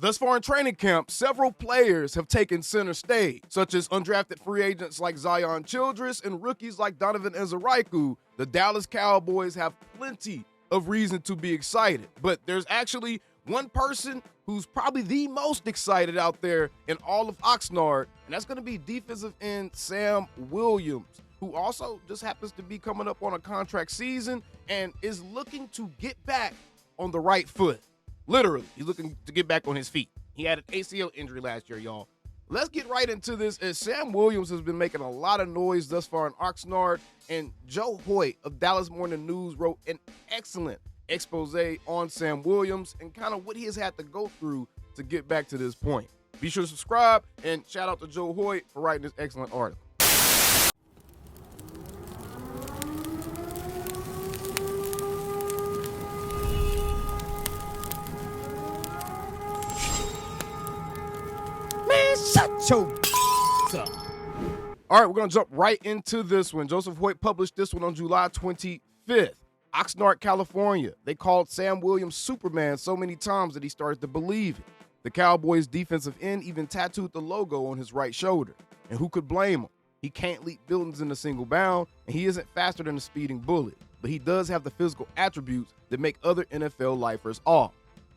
Thus far in training camp, several players have taken center stage, such as undrafted free agents like Zion Childress and rookies like Donovan Ezeraiku. The Dallas Cowboys have plenty of reason to be excited, but there's actually one person who's probably the most excited out there in all of Oxnard, and that's going to be defensive end Sam Williams, who also just happens to be coming up on a contract season and is looking to get back on the right foot. Literally, he's looking to get back on his feet. He had an ACL injury last year, y'all. Let's get right into this, as Sam Williams has been making a lot of noise thus far in Oxnard, and Joe Hoyt of Dallas Morning News wrote an excellent expose on Sam Williams and kind of what he has had to go through to get back to this point. Be sure to subscribe, and shout out to Joe Hoyt for writing this excellent article. Shut your up. All right, we're going to jump right into this one. Joseph Hoyt published this one on July 25th. Oxnard, California. They called Sam Williams Superman so many times that he started to believe it. The Cowboys defensive end even tattooed the logo on his right shoulder. And who could blame him? He can't leap buildings in a single bound, and he isn't faster than a speeding bullet. But he does have the physical attributes that make other NFL lifers awe.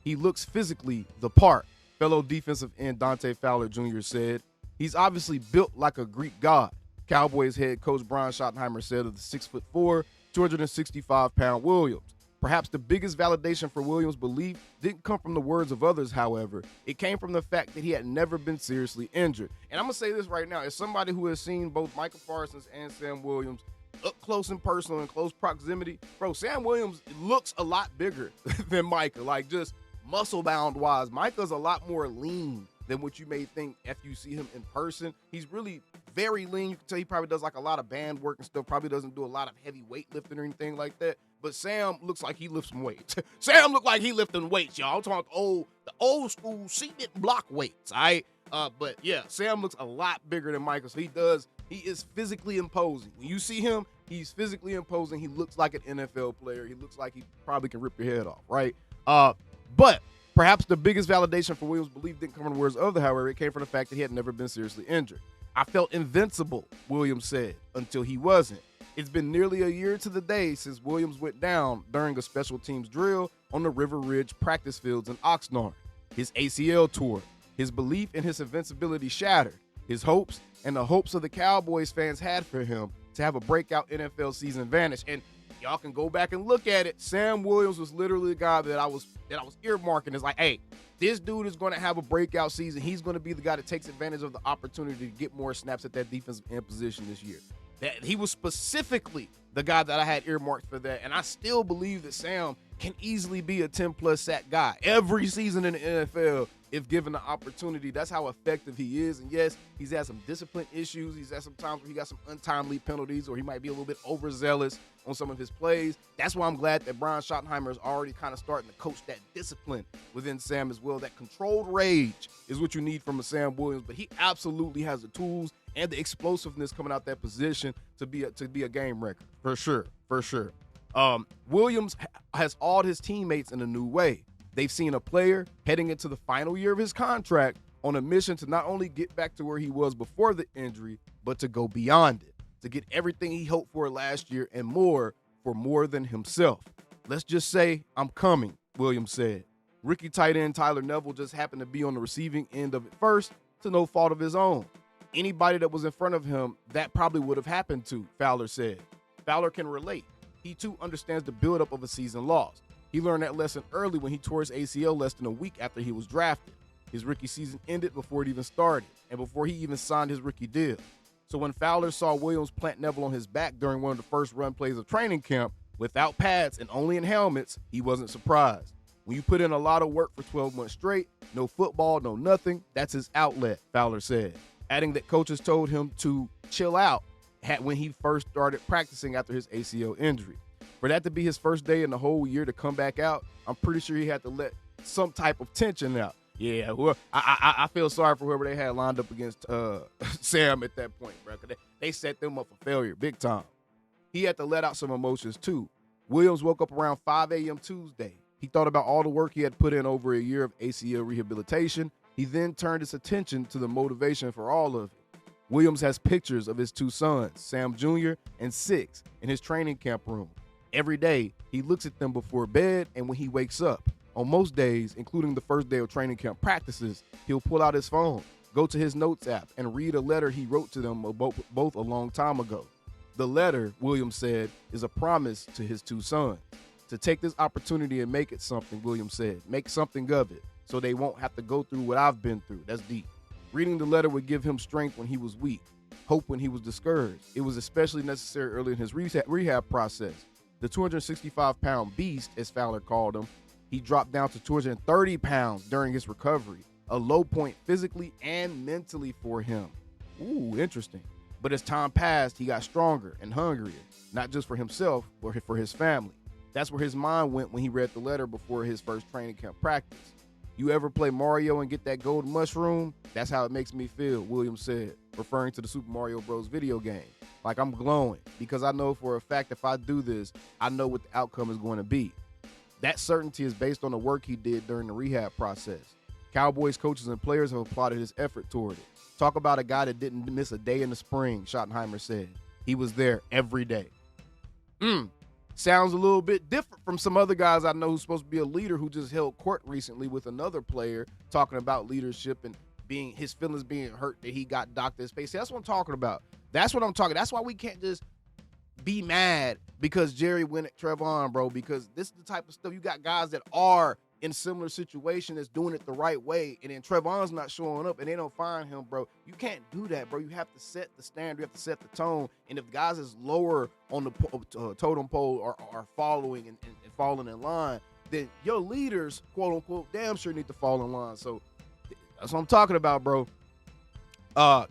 He looks physically the part. Fellow defensive end Dante Fowler Jr. said, he's obviously built like a Greek god. Cowboys head coach Brian Schottenheimer said of the 6'4", 265-pound Williams. Perhaps the biggest validation for Williams' belief didn't come from the words of others, however. It came from the fact that he had never been seriously injured. And I'm going to say this right now. As somebody who has seen both Micah Parsons and Sam Williams up close and personal in close proximity, bro, Sam Williams looks a lot bigger than Micah. Like, just muscle-bound wise, Micah's a lot more lean than what you may think if you see him in person. He's really very lean. You can tell he probably does like a lot of band work and stuff. Probably doesn't do a lot of heavy weightlifting or anything like that. But Sam looks like he lifts some weights. Sam looked like he lifting weights, y'all. I'm talking the old school cement block weights, all right? But yeah, Sam looks a lot bigger than Micah. So he is physically imposing. When you see him, he's physically imposing. He looks like an NFL player. He looks like he probably can rip your head off, right? But perhaps the biggest validation for Williams' belief didn't come from the words of others, however. It came from the fact that he had never been seriously injured. I felt invincible, Williams said, until he wasn't. It's been nearly a year to the day since Williams went down during a special teams drill on the River Ridge practice fields in Oxnard. His ACL tore. His belief in his invincibility shattered. His hopes and the hopes of the Cowboys fans had for him to have a breakout NFL season vanished. And y'all can go back and look at it. Sam Williams was literally the guy that I was earmarking as like, hey, this dude is going to have a breakout season. He's going to be the guy that takes advantage of the opportunity to get more snaps at that defensive end position this year. That he was specifically the guy that I had earmarked for that. And I still believe that Sam can easily be a 10-plus sack guy every season in the NFL if given the opportunity. That's how effective he is. And yes, he's had some discipline issues. He's had some times where he got some untimely penalties, or he might be a little bit overzealous on some of his plays. That's why I'm glad that Brian Schottenheimer is already kind of starting to coach that discipline within Sam as well. That controlled rage is what you need from a Sam Williams, but he absolutely has the tools and the explosiveness coming out that position to be a game record, for sure. Williams has awed his teammates in a new way. They've seen a player heading into the final year of his contract on a mission to not only get back to where he was before the injury, but to go beyond it, to get everything he hoped for last year and more for more than himself. Let's just say, I'm coming, Williams said. Rookie tight end Tyler Neville just happened to be on the receiving end of it first, to no fault of his own. Anybody that was in front of him, that probably would have happened to, Fowler said. Fowler can relate. He too understands the buildup of a season lost. He learned that lesson early when he tore his ACL less than a week after he was drafted. His rookie season ended before it even started, and before he even signed his rookie deal. So when Fowler saw Williams plant Neville on his back during one of the first run plays of training camp, without pads and only in helmets, he wasn't surprised. When you put in a lot of work for 12 months straight, no football, no nothing, that's his outlet, Fowler said, adding that coaches told him to chill out when he first started practicing after his ACL injury. For that to be his first day in the whole year to come back out, I'm pretty sure he had to let some type of tension out. Yeah, well, I feel sorry for whoever they had lined up against Sam at that point, bro. They set them up for failure big time. He had to let out some emotions too. Williams woke up around 5 a.m. Tuesday. He thought about all the work he had put in over a year of ACL rehabilitation. He then turned his attention to the motivation for all of it. Williams has pictures of his two sons, Sam Jr. and Six, in his training camp room. Every day, he looks at them before bed and when he wakes up. On most days, including the first day of training camp practices, he'll pull out his phone, go to his notes app, and read a letter he wrote to them both a long time ago. The letter, Williams said, is a promise to his two sons. To take this opportunity and make it something, Williams said. Make something of it so they won't have to go through what I've been through. That's deep. Reading the letter would give him strength when he was weak, hope when he was discouraged. It was especially necessary early in his rehab process. The 265-pound beast, as Fowler called him, he dropped down to 230 pounds during his recovery, a low point physically and mentally for him. Ooh, interesting. But as time passed, he got stronger and hungrier, not just for himself, but for his family. That's where his mind went when he read the letter before his first training camp practice. You ever play Mario and get that gold mushroom? That's how it makes me feel, Williams said, referring to the Super Mario Bros. Video game. Like I'm glowing because I know for a fact if I do this, I know what the outcome is going to be. That certainty is based on the work he did during the rehab process. Cowboys coaches and players have applauded his effort toward it. Talk about a guy that didn't miss a day in the spring, Schottenheimer said. He was there every day. Sounds a little bit different from some other guys I know who's supposed to be a leader who just held court recently with another player talking about leadership and his feelings being hurt that he got docked his face. That's what I'm talking about. That's what I'm talking. That's why we can't just be mad because Jerry went at Trevon, bro, because this is the type of stuff. You got guys that are in similar situation that's doing it the right way, and then Trevon's not showing up and they don't find him, bro. You can't do that, bro. You have to set the standard. You have to set the tone. And if guys is lower on the totem pole are following and falling in line, then your leaders, quote unquote, damn sure need to fall in line. So that's what I'm talking about, bro.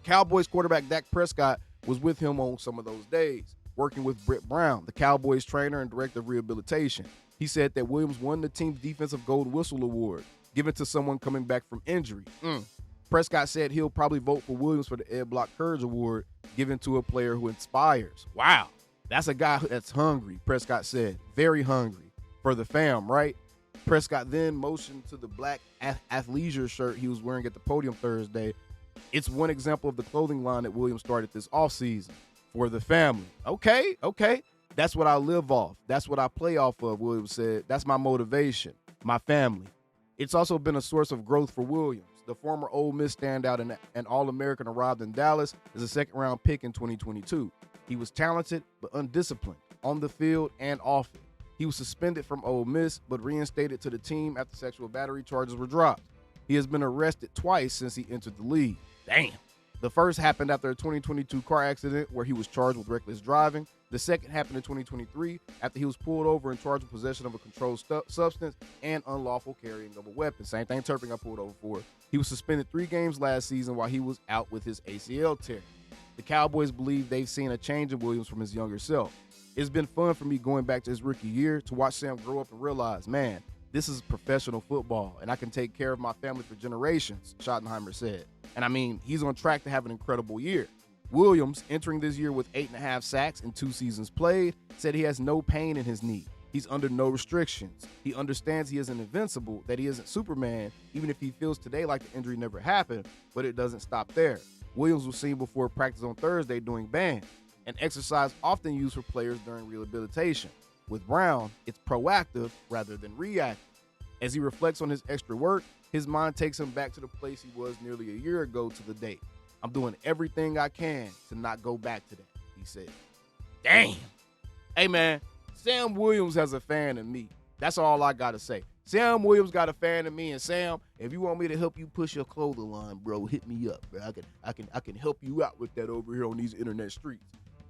Cowboys quarterback Dak Prescott was with him on some of those days, working with Britt Brown, the Cowboys trainer and director of rehabilitation. He said that Williams won the team's Defensive Gold Whistle Award, given to someone coming back from injury. Prescott said he'll probably vote for Williams for the Ed Block Courage Award, given to a player who inspires. Wow, that's a guy that's hungry, Prescott said. Very hungry for the fam, right? Prescott then motioned to the black athleisure shirt he was wearing at the podium Thursday. It's one example of the clothing line that Williams started this offseason for the family. Okay. That's what I live off. That's what I play off of, Williams said. That's my motivation, my family. It's also been a source of growth for Williams. The former Ole Miss standout and an All-American arrived in Dallas as a second-round pick in 2022. He was talented but undisciplined on the field and off it. He was suspended from Ole Miss but reinstated to the team after sexual battery charges were dropped. He has been arrested twice since he entered the league. Damn. The first happened after a 2022 car accident where he was charged with reckless driving. The second happened in 2023 after he was pulled over and charged with possession of a controlled substance and unlawful carrying of a weapon. Same thing Turpin got pulled over for. He was suspended 3 games last season while he was out with his ACL tear. The Cowboys believe they've seen a change in Williams from his younger self. It's been fun for me going back to his rookie year to watch Sam grow up and realize, man, this is professional football, and I can take care of my family for generations, Schottenheimer said. And I mean, he's on track to have an incredible year. Williams, entering this year with 8.5 sacks in 2 seasons played, said he has no pain in his knee. He's under no restrictions. He understands he isn't invincible, that he isn't Superman, even if he feels today like the injury never happened, but it doesn't stop there. Williams was seen before practice on Thursday doing band, an exercise often used for players during rehabilitation. With Brown, it's proactive rather than reactive. As he reflects on his extra work, his mind takes him back to the place he was nearly a year ago to the date. I'm doing everything I can to not go back to that, he said. Damn. Hey, man, Sam Williams has a fan in me. That's all I got to say. Sam Williams got a fan in me, and Sam, if you want me to help you push your clothing line, bro, hit me up, bro. I can help you out with that over here on these internet streets.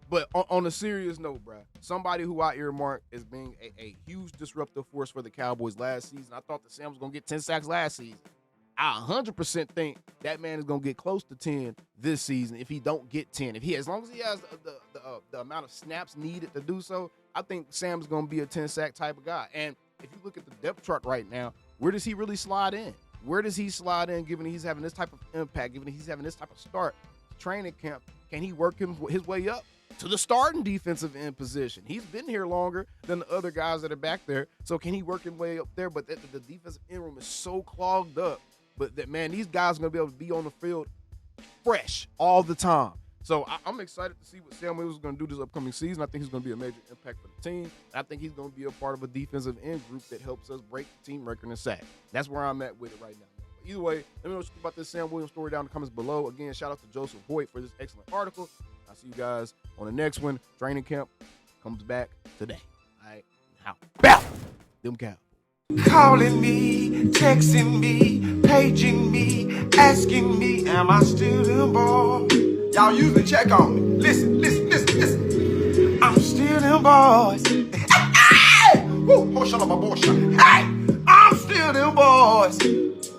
But on a serious note, bro, somebody who I earmarked as being a huge disruptive force for the Cowboys last season, I thought that Sam was going to get 10 sacks last season. I 100% think that man is going to get close to 10 this season if he don't get 10. As long as he has the amount of snaps needed to do so, I think Sam's going to be a 10-sack type of guy. And if you look at the depth chart right now, where does he really slide in? Where does he slide in given he's having this type of impact, given he's having this type of start to training camp? Can he work his way up? to the starting defensive end position. He's been here longer than the other guys that are back there. So can he work his way up there? But the defensive end room is so clogged up. But that, man, these guys are going to be able to be on the field fresh all the time. So I'm excited to see what Sam Williams is going to do this upcoming season. I think he's going to be a major impact for the team. I think he's going to be a part of a defensive end group that helps us break the team record in sacks. That's where I'm at with it right now. But either way, let me know what you think about this Sam Williams story down in the comments below. Again, shout out to Joseph Hoyt for this excellent article. I'll see you guys on the next one. Training camp comes back today. All right? How about them Cowboys? Calling me, texting me, paging me, asking me, am I still the boy? Y'all usually check on me. Listen. I'm still them boys. Hey! Woo! Hey! I'm still them boys.